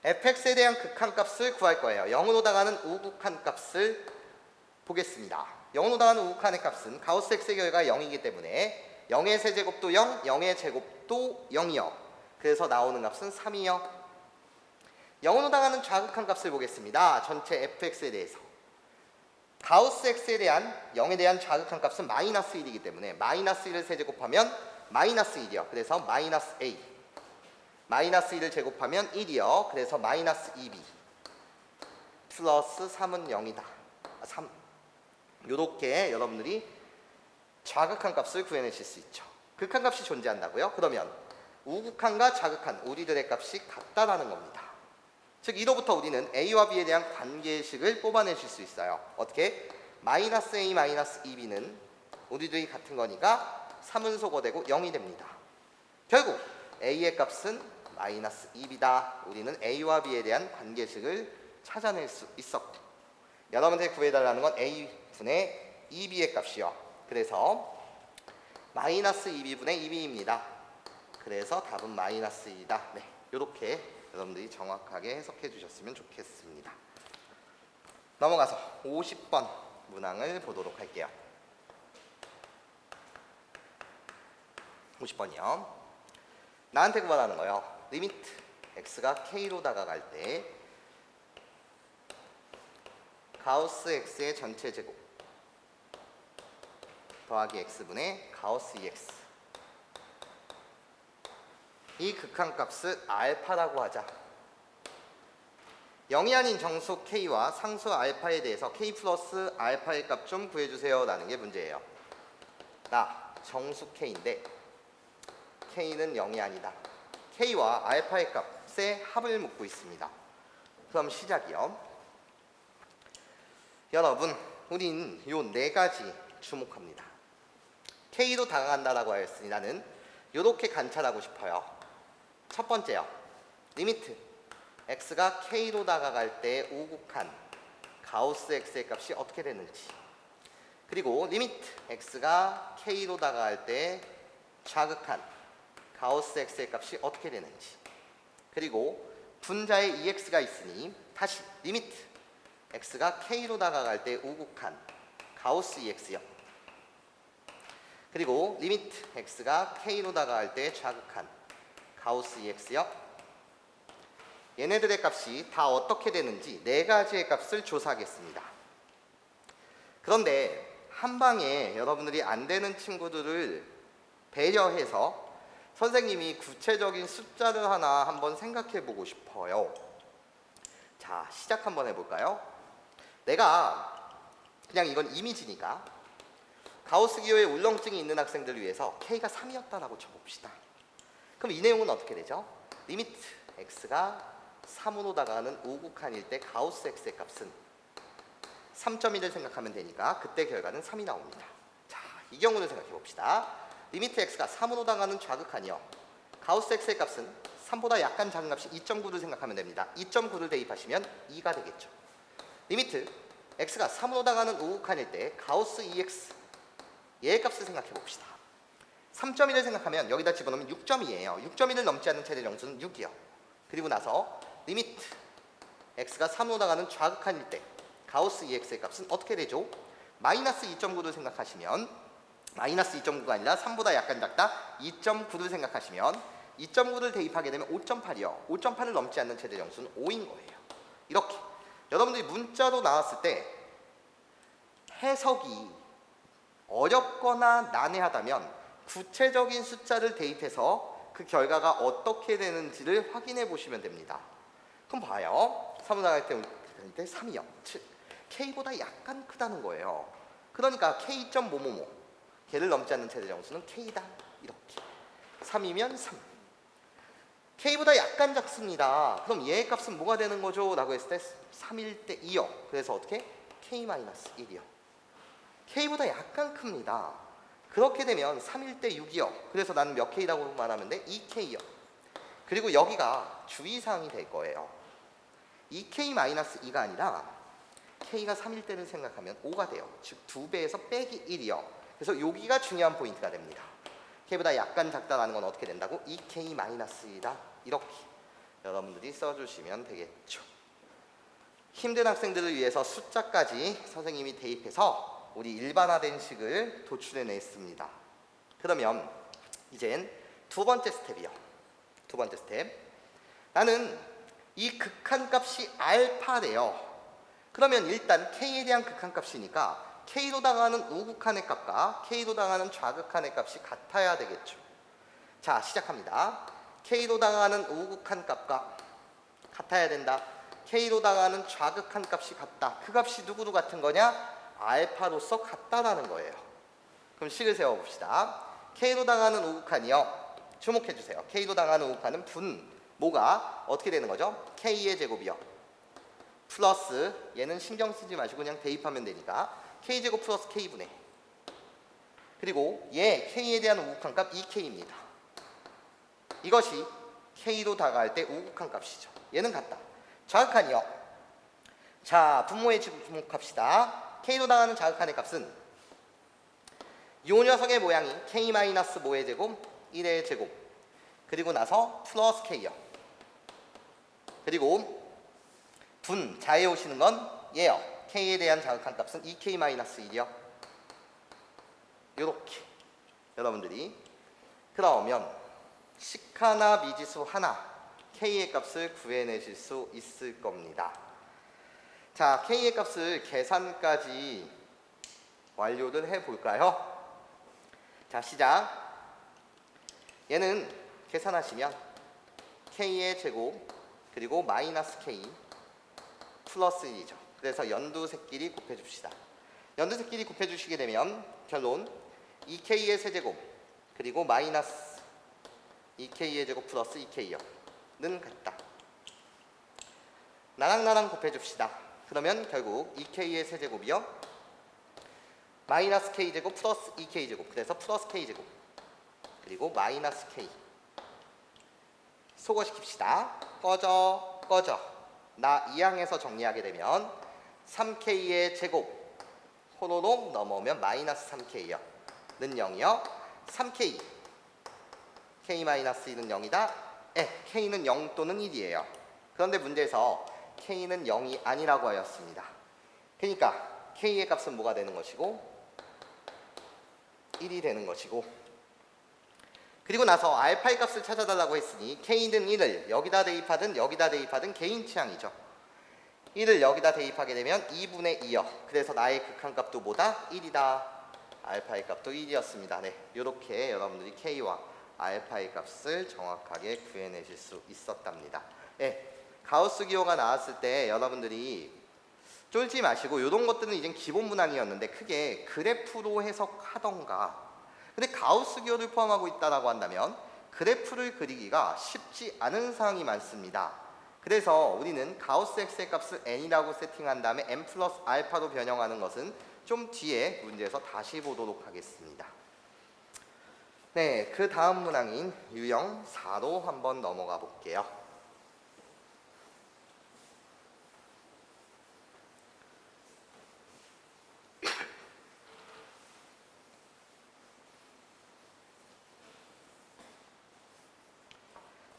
fx에 대한 극한값을 구할 거예요. 0으로 다가가는 우극한 값을 보겠습니다. 0으로 다가가는 우극한의 값은 가우스 x의 결과가 0이기 때문에 0의 세제곱도 0, 0의 제곱도 0이요. 그래서 나오는 값은 3이요. 0으로 다가가는 좌극한 값을 보겠습니다. 전체 fx에 대해서. 가우스 x에 대한 0에 대한 좌극한 값은 마이너스 1이기 때문에 마이너스 1을 세제곱하면 마이너스 1이요. 그래서 마이너스 a. 마이너스 1을 제곱하면 1이요. 그래서 마이너스 2b. 플러스 3은 0이다. 3. 요렇게 여러분들이 좌극한 값을 구해내실 수 있죠. 극한 값이 존재한다고요? 그러면 우극한과 좌극한 우리들의 값이 같다라는 겁니다. 즉 이로부터 우리는 a와 b에 대한 관계식을 뽑아내실 수 있어요. 어떻게? 마이너스 a 마이너스 2b는 우리들이 같은 거니까 3은 소거되고 0이 됩니다. 결국 a의 값은 마이너스 2b다. 우리는 a와 b에 대한 관계식을 찾아낼 수 있었고, 여러분들이 구해달라는 건 a분의 2b의 값이요. 그래서 마이너스 2b분의 2b입니다. 그래서 답은 마이너스 2다. 네, 이렇게 여러분들이 정확하게 해석해 주셨으면 좋겠습니다. 넘어가서 50번 문항을 보도록 할게요. 50번이요. 나한테 구하라는 거예요. 리미트 x가 k로 다가갈 때 가우스 x의 전체 제곱 더하기 x분의 가우스 2x, 이 극한값을 알파라고 하자. 0이 아닌 정수 k와 상수 알파에 대해서 k 플러스 알파의 값 좀 구해주세요 라는 게 문제예요. 나 정수 k인데 k는 0이 아니다. k와 알파의 값의 합을 묻고 있습니다. 그럼 시작이요. 여러분, 우린 요 네 가지 주목합니다. k로 다가간다라고 하였으니 나는 요렇게 관찰하고 싶어요. 첫 번째요. 리미트 x가 k로 다가갈 때 우극한 가우스 x의 값이 어떻게 되는지, 그리고 리미트 x가 k로 다가갈 때 좌극한 가우스 x의 값이 어떻게 되는지, 그리고 분자에 ex가 있으니 다시 리미트 x가 k로 다가갈 때 우극한 가우스 ex요. 그리고 리미트 x가 k로 다가갈 때 좌극한 가우스 ex요. 얘네들의 값이 다 어떻게 되는지 네 가지의 값을 조사하겠습니다. 그런데 한 방에 여러분들이 안 되는 친구들을 배려해서 선생님이 구체적인 숫자를 하나 한번 생각해 보고 싶어요. 자, 시작 한번 해볼까요? 내가 그냥 이건 이미지니까 가우스 기호에 울렁증이 있는 학생들을 위해서 k가 3이었다라고 쳐봅시다. 그럼 이 내용은 어떻게 되죠? 리미트 x가 3으로 다가가는 우극한일 때 가우스 x의 값은 3.1을 생각하면 되니까 그때 결과는 3이 나옵니다. 자, 이 경우를 생각해 봅시다. 리미트 x가 3으로 다가가는 좌극한이요. 가우스 x의 값은 3보다 약간 작은 값이 2.9를 생각하면 됩니다. 2.9를 대입하시면 2가 되겠죠. 리미트 x가 3으로 다가가는 우극한일 때 가우스 2x 얘의 값을 생각해 봅시다. 3.1을 생각하면 여기다 집어넣으면 6.2예요. 6.1을 넘지 않는 최대 정수는 6이요. 그리고 나서 리미트 x가 3으로 다가가는 좌극한일 때 가우스 2x의 값은 어떻게 되죠? 마이너스 2.9를 생각하시면, 마이너스 2.9가 아니라 3보다 약간 작다 2.9를 생각하시면 2.9를 대입하게 되면 5.8이요. 5.8을 넘지 않는 최대 정수는 5인 거예요. 이렇게 여러분들이 문자로 나왔을 때 해석이 어렵거나 난해하다면 구체적인 숫자를 대입해서 그 결과가 어떻게 되는지를 확인해 보시면 됩니다. 그럼 봐요. 3으로 나갈 때 3이요. 즉 K보다 약간 크다는 거예요. 그러니까 K.뭐뭐뭐 걔를 넘지 않는 최대 정수는 K다. 이렇게 3이면 3. K보다 약간 작습니다. 그럼 얘의 값은 뭐가 되는 거죠? 라고 했을 때 3일 때 2요. 그래서 어떻게? K-1이요. K보다 약간 큽니다. 그렇게 되면 3일 때 6이요. 그래서 나는 몇 K라고 말하면 돼? 2K요. 그리고 여기가 주의사항이 될 거예요. 2K-2가 아니라 K가 3일 때를 생각하면 5가 돼요. 즉 2배에서 빼기 1이요. 그래서 여기가 중요한 포인트가 됩니다. K보다 약간 작다라는 건 어떻게 된다고? 2K-2다. 이렇게 여러분들이 써주시면 되겠죠. 힘든 학생들을 위해서 숫자까지 선생님이 대입해서 우리 일반화된 식을 도출해냈습니다. 그러면 이젠 두 번째 스텝이요. 두 번째 스텝. 나는 이 극한값이 알파래요. 그러면 일단 K에 대한 극한값이니까 K로 당하는 우극한의 값과 K로 당하는 좌극한의 값이 같아야 되겠죠. 자, 시작합니다. K로 당하는 우극한 값과 같아야 된다. K로 당하는 좌극한 값이 같다. 그 값이 누구로 같은 거냐? 알파로서 같다라는 거예요. 그럼 식을 세워봅시다. K로 당하는 우극한이요. 주목해주세요. K로 당하는 우극한은 뭐가 어떻게 되는 거죠? K의 제곱이요. 플러스 얘는 신경 쓰지 마시고 그냥 대입하면 되니까 K제곱 플러스 K분의 그리고 얘 K에 대한 우극한 값 2K입니다. 이것이 K로 다가갈 때 우극한 값이죠. 얘는 같다. 좌극한이요. 자, 분모에 주목합시다. K로 당하는 좌극한의 값은 이 녀석의 모양이 K-뭐의 제곱, 1의 제곱 그리고 나서 플러스 K요. 그리고 자에 오시는 건 얘요. K에 대한 자극한 값은 2K-1이요. 요렇게 여러분들이 그러면 식 하나 미지수 하나 K의 값을 구해내실 수 있을 겁니다. 자, K의 값을 계산까지 완료를 해볼까요? 자, 시작. 얘는 계산하시면 K의 제곱 그리고 마이너스 K 플러스 1이죠. 그래서 연두색끼리 곱해줍시다. 연두색끼리 곱해주시게 되면 결론 2K의 세제곱 그리고 마이너스 2K의 제곱 플러스 2K요. 는 같다. 나랑 곱해줍시다. 그러면 결국 2K의 세제곱이요. 마이너스 K제곱 플러스 2K제곱 그래서 플러스 K제곱 그리고 마이너스 K 소거시킵시다. 꺼져 나 이항에서 정리하게 되면 3K의 제곱 호로록 넘어오면 마이너스 3K요. 는 0이요. 3K K-1은 0이다. K는 0 또는 1이에요. 그런데 문제에서 K는 0이 아니라고 하였습니다. 그러니까 K의 값은 뭐가 되는 것이고 1이 되는 것이고 그리고 나서 알파의 값을 찾아달라고 했으니 K는 1을 여기다 대입하든 개인 취향이죠. 1을 여기다 대입하게 되면 2분의 2요. 그래서 나의 극한값도 뭐다? 1이다. 알파의 값도 1이었습니다. 네, 이렇게 여러분들이 K와 알파의 값을 정확하게 구해내실 수 있었답니다. 네, 가우스 기호가 나왔을 때 여러분들이 쫄지 마시고 이런 것들은 이제 기본 문항이었는데 크게 그래프로 해석하던가 근데 가우스 기호를 포함하고 있다라고 한다면 그래프를 그리기가 쉽지 않은 사항이 많습니다. 그래서 우리는 가우스 x의 값을 n이라고 세팅한 다음에 n 플러스 알파로 변형하는 것은 좀 뒤에 문제에서 다시 보도록 하겠습니다. 네, 그 다음 문항인 유형 4로 한번 넘어가 볼게요.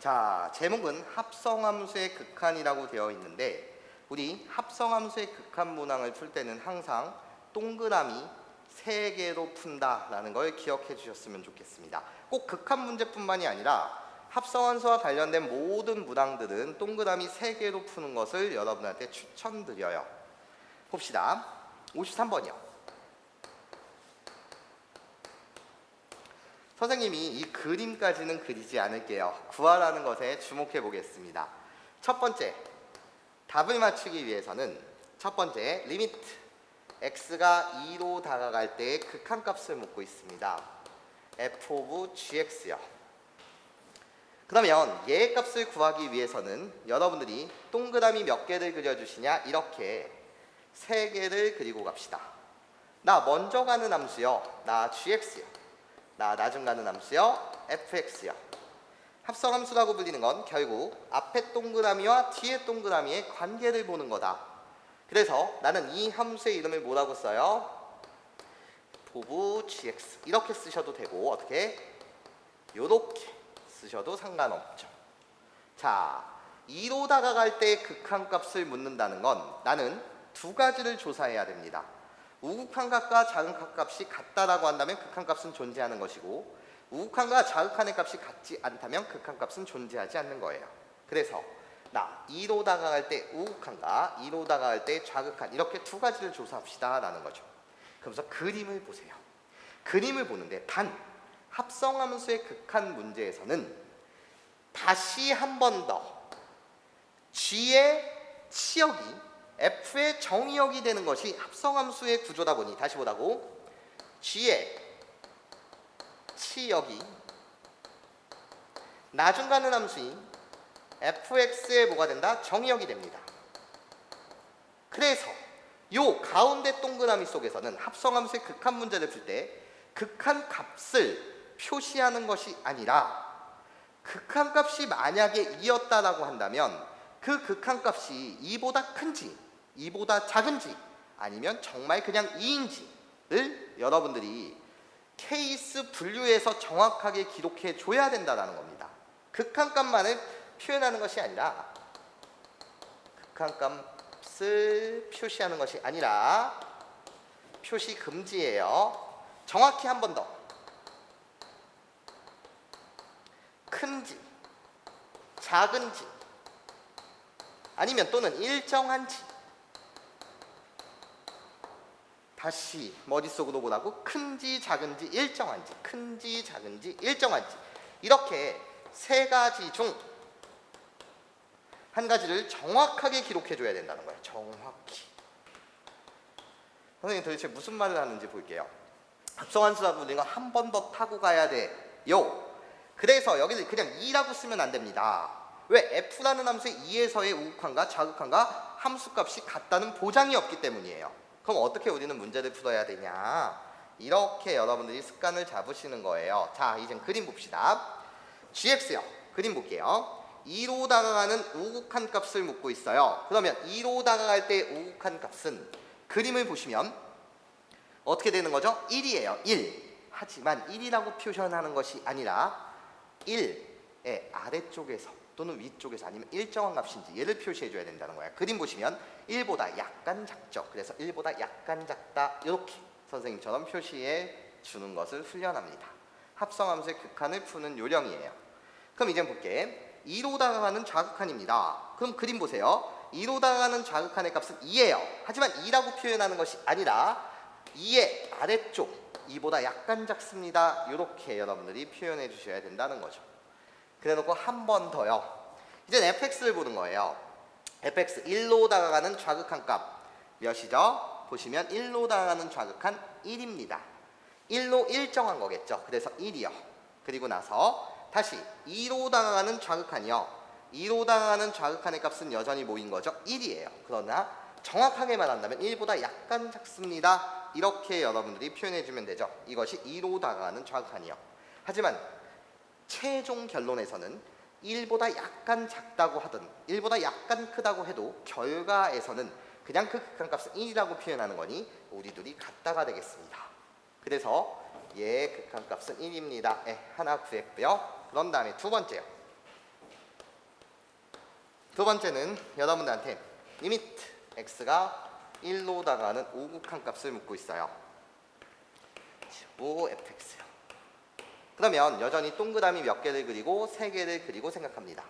자, 제목은 합성함수의 극한이라고 되어 있는데 우리 합성함수의 극한 문항을 풀 때는 항상 동그라미 3개로 푼다라는 걸 기억해 주셨으면 좋겠습니다. 꼭 극한 문제뿐만이 아니라 합성함수와 관련된 모든 문항들은 동그라미 3개로 푸는 것을 여러분한테 추천드려요. 봅시다. 53번이요. 선생님이 이 그림까지는 그리지 않을게요. 구하라는 것에 주목해 보겠습니다. 첫 번째, 답을 맞추기 위해서는 첫 번째, 리미트 x가 2로 다가갈 때의 극한값을 묻고 있습니다. f of gx요. 그러면 얘의 값을 구하기 위해서는 여러분들이 동그라미 몇 개를 그려주시냐, 이렇게 3개를 그리고 갑시다. 나 먼저 가는 함수요, 나 gx요. 나 나중 가는 함수요, fx요. 합성함수라고 불리는 건 결국 앞에 동그라미와 뒤에 동그라미의 관계를 보는 거다. 그래서 나는 이 함수의 이름을 뭐라고 써요? of gx. 이렇게 쓰셔도 되고, 어떻게? 요렇게 쓰셔도 상관없죠. 자, 2로 다가갈 때 극한값을 묻는다는 건 나는 2가지를 조사해야 됩니다. 우극한값과 자극한값이 같다라고 한다면 극한값은 존재하는 것이고, 우극한과 자극한의 값이 같지 않다면 극한값은 존재하지 않는 거예요. 그래서 나 2로 다가갈 때 우극한과 2로 다가갈 때 자극한, 이렇게 2가지를 조사합시다 라는 거죠. 그러면서 그림을 보세요. 그림을 보는데 단 합성함수의 극한 문제에서는 다시 한 번 더 g의 치역이 f의 정의역이 되는 것이 합성함수의 구조다 보니, 다시 보라고, g의 치역이 나중 가는 함수인 fx의 뭐가 된다? 정의역이 됩니다. 그래서 요 가운데 동그라미 속에서는 합성함수의 극한 문제를 풀 때 극한 값을 표시하는 것이 아니라, 극한값이 만약에 2였다라고 한다면 그 극한값이 2보다 큰지 2보다 작은지 아니면 정말 그냥 2인지를 여러분들이 케이스 분류해서 정확하게 기록해 줘야 된다는 겁니다. 극한값만을 표현하는 것이 아니라, 극한값을 표시하는 것이 아니라 표시 금지예요. 정확히 한 번 더. 큰지, 작은지, 아니면 또는 일정한지, 다시 머릿속으로 보라고, 큰지, 작은지, 일정한지, 큰지, 작은지, 일정한지, 이렇게 3가지 중 한 가지를 정확하게 기록해 줘야 된다는 거예요. 정확히. 선생님 도대체 무슨 말을 하는지 볼게요. 합성함수라고 불리는 건 한 번 더 타고 가야 돼요. 그래서 여기를 그냥 2라고 쓰면 안 됩니다. 왜? f라는 함수의 2에서의 우극한과 자극한과 함수값이 같다는 보장이 없기 때문이에요. 그럼 어떻게 우리는 문제를 풀어야 되냐? 이렇게 여러분들이 습관을 잡으시는 거예요. 자, 이제 그림 봅시다. gx요. 그림 볼게요. 2로 다가가는 우극한 값을 묻고 있어요. 그러면 2로 다가갈 때 우극한 값은 그림을 보시면 어떻게 되는 거죠? 1이에요. 1. 하지만 1이라고 표현하는 것이 아니라 1의 아래쪽에서 또는 위쪽에서 아니면 일정한 값인지 얘를 표시해 줘야 된다는 거야. 그림 보시면 1보다 약간 작죠. 그래서 1보다 약간 작다, 이렇게 선생님처럼 표시해 주는 것을 훈련합니다. 합성함수의 극한을 푸는 요령이에요. 그럼 이제 볼게. 2로 다가가는 좌극한입니다. 그럼 그림 보세요. 2로 다가가는 좌극한의 값은 2예요. 하지만 2라고 표현하는 것이 아니라 2의 아래쪽, 2보다 약간 작습니다. 이렇게 여러분들이 표현해 주셔야 된다는 거죠. 그래 놓고 한 번 더요. 이제 fx를 보는 거예요. fx 1로 다가가는 좌극한 값 몇이죠? 보시면 1로 다가가는 좌극한 1입니다. 1로 일정한 거겠죠. 그래서 1이요. 그리고 나서 다시 2로 다가가는 좌극한이요. 2로 다가가는 좌극한의 값은 여전히 뭐인 거죠? 1이에요. 그러나 정확하게 말한다면 1보다 약간 작습니다. 이렇게 여러분들이 표현해 주면 되죠. 이것이 2로 다가가는 좌극한이요. 하지만 최종 결론에서는 1보다 약간 작다고 하든 1보다 약간 크다고 해도 결과에서는 그냥 그 극한값은 1이라고 표현하는 거니 우리 둘이 같다가 되겠습니다. 그래서 얘 극한값은 1입니다. 하나 구했고요. 그런 다음에 두 번째요. 두 번째는 여러분들한테 리미트 x가 1로 다가가는 우극한값을 묻고 있어요. fx요. 그러면 여전히 동그라미 몇 개를 그리고 3개를 그리고 생각합니다.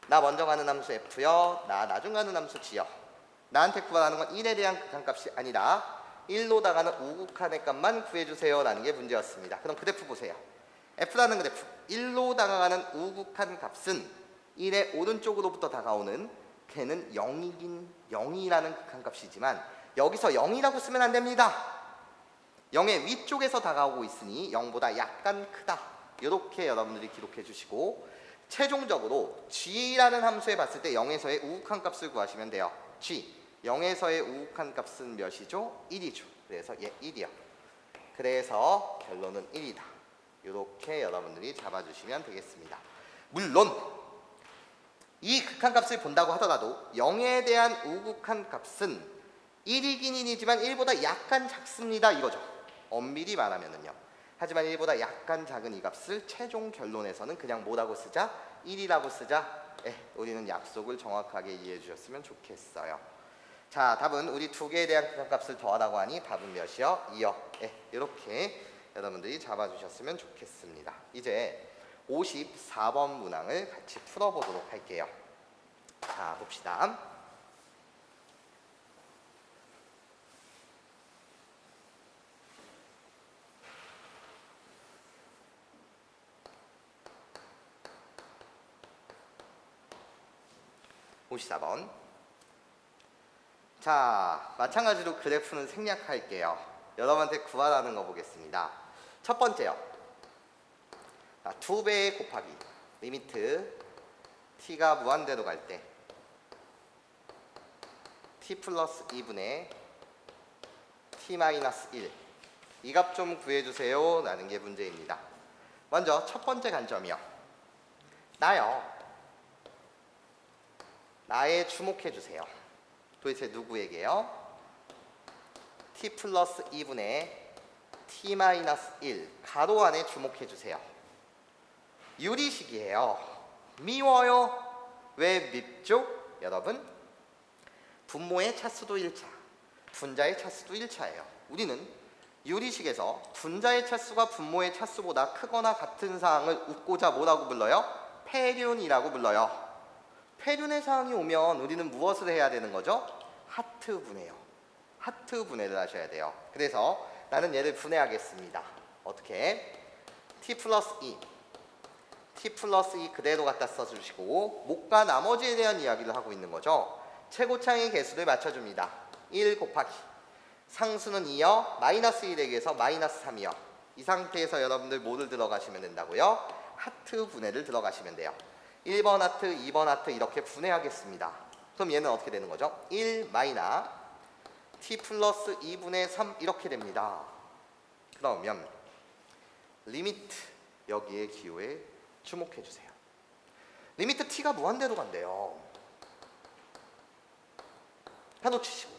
나 먼저 가는 함수 f요. 나 나중 가는 함수 g요. 나한테 구하라는 건 1에 대한 극한값이 아니라 1로 다가가는 우극한의 값만 구해주세요 라는 게 문제였습니다. 그럼 그래프 보세요. f라는 그래프 1로 다가가는 우극한 값은 1의 오른쪽으로부터 다가오는 걔는 0이라는 극한값이지만 여기서 0이라고 쓰면 안 됩니다. 0의 위쪽에서 다가오고 있으니 0보다 약간 크다. 이렇게 여러분들이 기록해 주시고, 최종적으로 g라는 함수에 봤을 때 0에서의 우극한 값을 구하시면 돼요. g 0에서의 우극한 값은 몇이죠? 1이죠. 그래서 얘 1이요. 그래서 결론은 1이다. 이렇게 여러분들이 잡아주시면 되겠습니다. 물론 이 극한값을 본다고 하더라도 0에 대한 우극한 값은 1이긴 1이지만 1보다 약간 작습니다 이거죠. 엄밀히 말하면은요. 하지만 1보다 약간 작은 이 값을 최종 결론에서는 그냥 뭐라고 쓰자? 1이라고 쓰자. 우리는 약속을 정확하게 이해해 주셨으면 좋겠어요. 자, 답은 우리 두 개에 대한 극한값을 더하라고 하니 답은 몇이요? 2요. 이렇게 여러분들이 잡아주셨으면 좋겠습니다. 이제 54번 문항을 같이 풀어보도록 할게요. 자, 봅시다. (54번) 자, 마찬가지로 그래프는 생략할게요. 여러분한테 구하라는 거 보겠습니다. 첫 번째요. 2배 곱하기 리미트 t가 무한대로 갈 때 t 플러스 2분의 t 마이너스 1, 이 값 좀 구해주세요 라는 게 문제입니다. 먼저 첫 번째 관점이요. 나에 주목해주세요. 도대체 누구에게요? t 플러스 2분의 t 마이너스 1 가로 안에 주목해주세요. 유리식이에요. 미워요. 왜 밉죠? 여러분, 분모의 차수도 1차, 분자의 차수도 1차예요. 우리는 유리식에서 분자의 차수가 분모의 차수보다 크거나 같은 사항을 웃고자 뭐라고 불러요? 폐륜이라고 불러요. 폐륜의 사항이 오면 우리는 무엇을 해야 되는 거죠? 하트 분해요. 하트 분해를 하셔야 돼요. 그래서 나는 얘를 분해하겠습니다. 어떻게? t 플러스 2 t 플러스 2 그대로 갖다 써주시고, 목과 나머지에 대한 이야기를 하고 있는 거죠. 최고차의 개수를 맞춰줍니다. 1 곱하기 상수는 2요, 마이너스 1에게서 마이너스 3이요. 이 상태에서 여러분들 뭐를 들어가시면 된다고요? 하트 분해를 들어가시면 돼요. 1번 하트, 2번 하트 이렇게 분해하겠습니다. 그럼 얘는 어떻게 되는 거죠? 1 마이너 t 플러스 2분의 3 이렇게 됩니다. 그러면 리미트 여기에 기호에 주목해 주세요. 리미트 t가 무한대로 간대요. 한없치시고.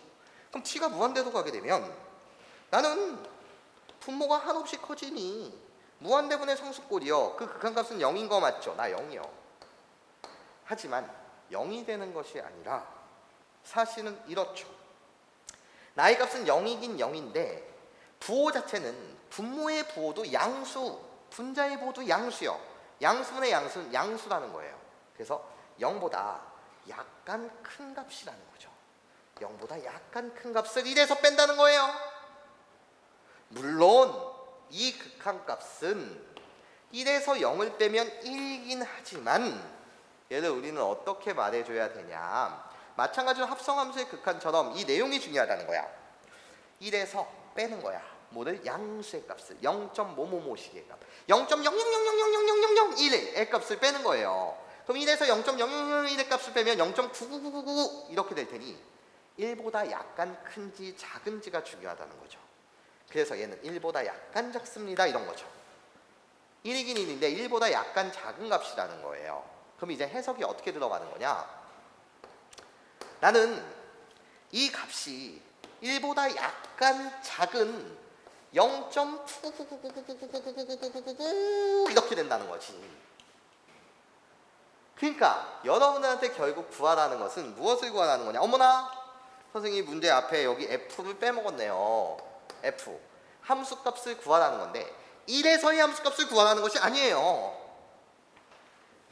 그럼 t가 무한대로 가게 되면 나는 분모가 한없이 커지니 무한대분의 상수꼴이요. 그 극한값은 0인 거 맞죠? 나 0이요. 하지만 0이 되는 것이 아니라 사실은 이렇죠. 나의 값은 0이긴 0인데 부호 자체는 분모의 부호도 양수, 분자의 부호도 양수요. 양수분의 양수는 양수라는 거예요. 그래서 0보다 약간 큰 값이라는 거죠. 0보다 약간 큰 값을 1에서 뺀다는 거예요. 물론 이 극한값은 1에서 0을 빼면 1이긴 하지만 얘를 우리는 어떻게 말해줘야 되냐, 마찬가지로 합성함수의 극한처럼 이 내용이 중요하다는 거야. 1에서 빼는 거야. 뭐를? 양수의 값을 0.뭐뭐뭐씩의 값 0.00000001의 값을 빼는 거예요. 그럼 1에서 0.0001의 값을 빼면 0.99999 이렇게 될 테니 1보다 약간 큰지 작은지가 중요하다는 거죠. 그래서 얘는 1보다 약간 작습니다 이런 거죠. 1이긴 1인데 1보다 약간 작은 값이라는 거예요. 그럼 이제 해석이 어떻게 들어가는 거냐? 나는 이 값이 1보다 약간 작은 0.9999999 이렇게 된다는 거지. 그러니까 여러분들한테 결국 구하라는 것은 무엇을 구하라는 거냐? 어머나! 선생님이 문제 앞에 여기 f를 빼먹었네요. f 함수값을 구하라는 건데 1에서의 함수값을 구하라는 것이 아니에요.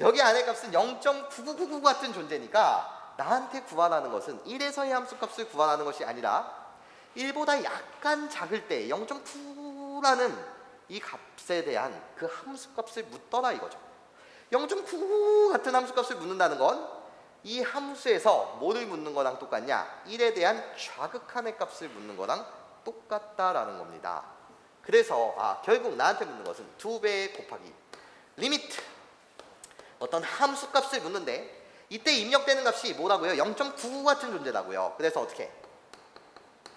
여기 안의 값은 0.9999 같은 존재니까 나한테 구하라는 것은 1에서의 함수값을 구하라는 것이 아니라 1보다 약간 작을 때 0.9라는 이 값에 대한 그 함수값을 묻더라 이거죠. 0.99 같은 함수값을 묻는다는 건 이 함수에서 뭐를 묻는 거랑 똑같냐? 1에 대한 좌극한의 값을 묻는 거랑 똑같다라는 겁니다. 그래서 결국 나한테 묻는 것은 2배 곱하기 리미트 어떤 함수 값을 묻는데 이때 입력되는 값이 뭐라고요? 0.99 같은 존재라고요. 그래서 어떻게?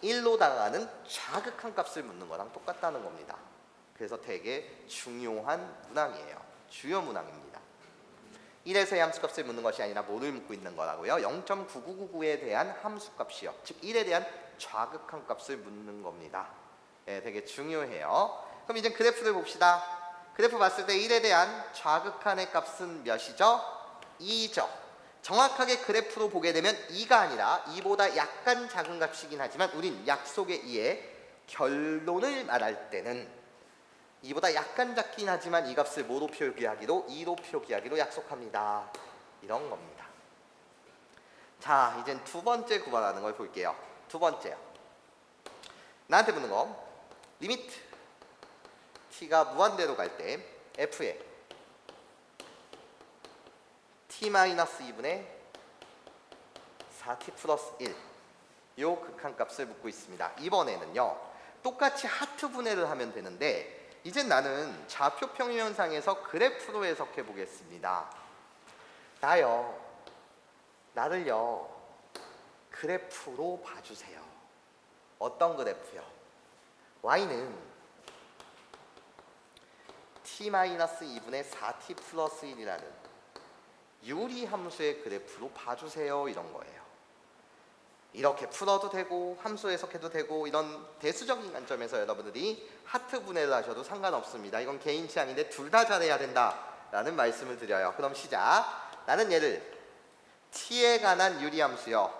1로 다가가는 좌극한 값을 묻는 거랑 똑같다는 겁니다. 그래서 되게 중요한 문항이에요. 주요 문항입니다. 1에서의 함수값을 묻는 것이 아니라 뭐를 묻고 있는 거라고요? 0.9999에 대한 함수값이요. 즉 1에 대한 좌극한 값을 묻는 겁니다. 네, 되게 중요해요. 그럼 이제 그래프를 봅시다. 그래프 봤을 때 1에 대한 좌극한의 값은 몇이죠? 2죠. 정확하게 그래프로 보게 되면 2가 아니라 2보다 약간 작은 값이긴 하지만 우린 약속의 2의 결론을 말할 때는 2보다 약간 작긴 하지만 이 값을 뭐로 표기하기로? 2로 표기하기로 약속합니다. 이런 겁니다. 자, 이젠 두 번째 구간하는 걸 볼게요. 두 번째요. 나한테 묻는 거 리미트 t가 무한대로 갈 때 f에 t-2분의 4t 플러스 1 요 극한값을 묻고 있습니다. 이번에는요 똑같이 하트 분해를 하면 되는데 이제 나는 좌표 평면상에서 그래프로 해석해 보겠습니다. 나를요 그래프로 봐주세요. 어떤 그래프요? y는 t-2분의 4t 플러스 1이라는 유리함수의 그래프로 봐주세요. 이런 거예요. 이렇게 풀어도 되고 함수 해석해도 되고 이런 대수적인 관점에서 여러분들이 하트 분해를 하셔도 상관없습니다. 이건 개인 취향인데 둘 다 잘해야 된다라는 말씀을 드려요. 그럼 시작. 나는 얘를 t에 관한 유리함수요.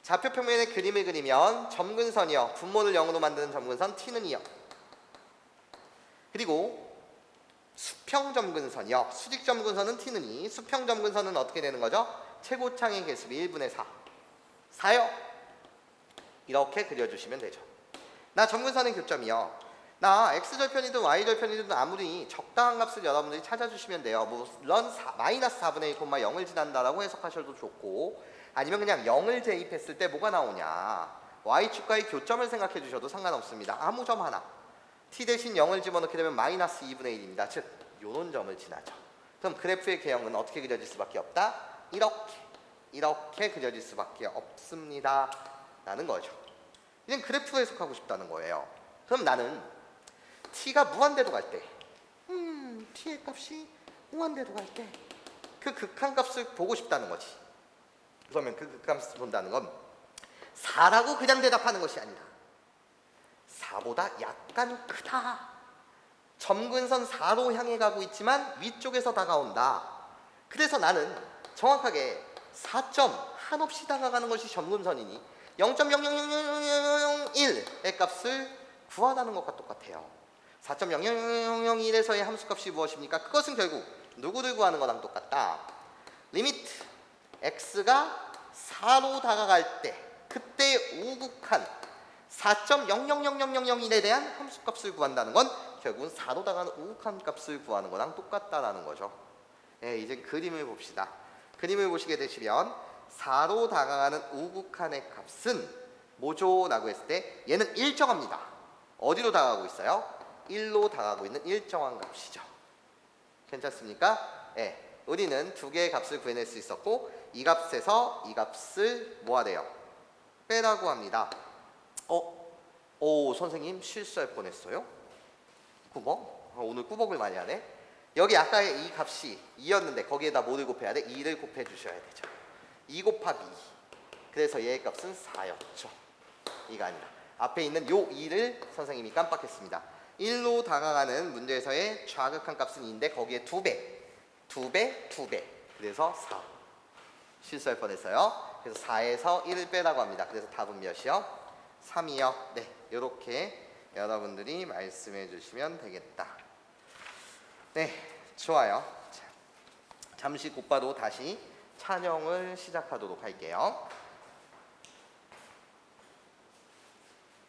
좌표 평면에 그림을 그리면 점근선이요. 분모를 0으로 만드는 점근선 t는 2요. 그리고 수평점근선이요. 수직점근선은 t는 2. 수평점근선은 어떻게 되는 거죠? 최고창의 개수비 1분의 4. 4요. 이렇게 그려주시면 되죠. 나 점근선의 교점이요. 나 x절편이든 y절편이든 아무리 적당한 값을 여러분들이 찾아주시면 돼요. 물론 마이너스 4분의 1, 0을 지난다라고 해석하셔도 좋고 아니면 그냥 0을 대입했을 때 뭐가 나오냐. y축과의 교점을 생각해 주셔도 상관없습니다. 아무 점 하나. t 대신 0을 집어넣게 되면 마이너스 2분의 1입니다. 즉 요런 점을 지나죠. 그럼 그래프의 개형은 어떻게 그려질 수밖에 없다? 이렇게 그려질 수밖에 없습니다. 라는 거죠. 이젠 그래프로 해석하고 싶다는 거예요. 그럼 나는 t가 무한대로 갈 때 t의 값이 무한대로 갈 때 그 극한값을 보고 싶다는 거지. 그러면 그 극한값을 본다는 건 4라고 그냥 대답하는 것이 아니라 4보다 약간 크다. 점근선 4로 향해 가고 있지만 위쪽에서 다가온다. 그래서 나는 정확하게 4점 한없이 다가가는 것이 점근선이니 0.0000001의 값을 구하라는 것과 똑같아요. 4.00001에서의 함수값이 무엇입니까? 그것은 결국 누구를 구하는 거랑 똑같다. 리미트 x가 4로 다가갈 때 그때 우극한 4.0000001에 대한 함수값을 구한다는 건 결국은 4로 다가가는 우극한 값을 구하는 거랑 똑같다라는 거죠. 네, 이제 그림을 봅시다. 그림을 보시게 되시면 4로 다가가는 우극한의 값은 뭐죠? 라고 했을 때 얘는 일정합니다. 어디로 다가가고 있어요? 1로 다가가고 있는 일정한 값이죠. 괜찮습니까? 네, 우리는 두 개의 값을 구해낼 수 있었고 이 값에서 이 값을 뭐 하래요? 빼라고 합니다. 선생님 실수할 뻔했어요? 꾸벅? 오늘 꾸벅을 많이 하네. 여기 아까의 이 값이 2였는데 거기에다 뭐를 곱해야 돼? 2를 곱해 주셔야 되죠. 2 곱하기 2. 그래서 얘의 값은 4였죠. 이가 아니라 앞에 있는 요 2를 선생님이 깜빡했습니다. 1로 다가가는 문제에서의 좌극한 값은 2인데 거기에 2배. 그래서 4. 실수할 뻔했어요. 그래서 4에서 1을 빼라고 합니다. 그래서 답은 몇이요? 3이요. 네, 이렇게 여러분들이 말씀해 주시면 되겠다. 네, 좋아요. 자, 잠시 곧바로 다시 촬영을 시작하도록 할게요.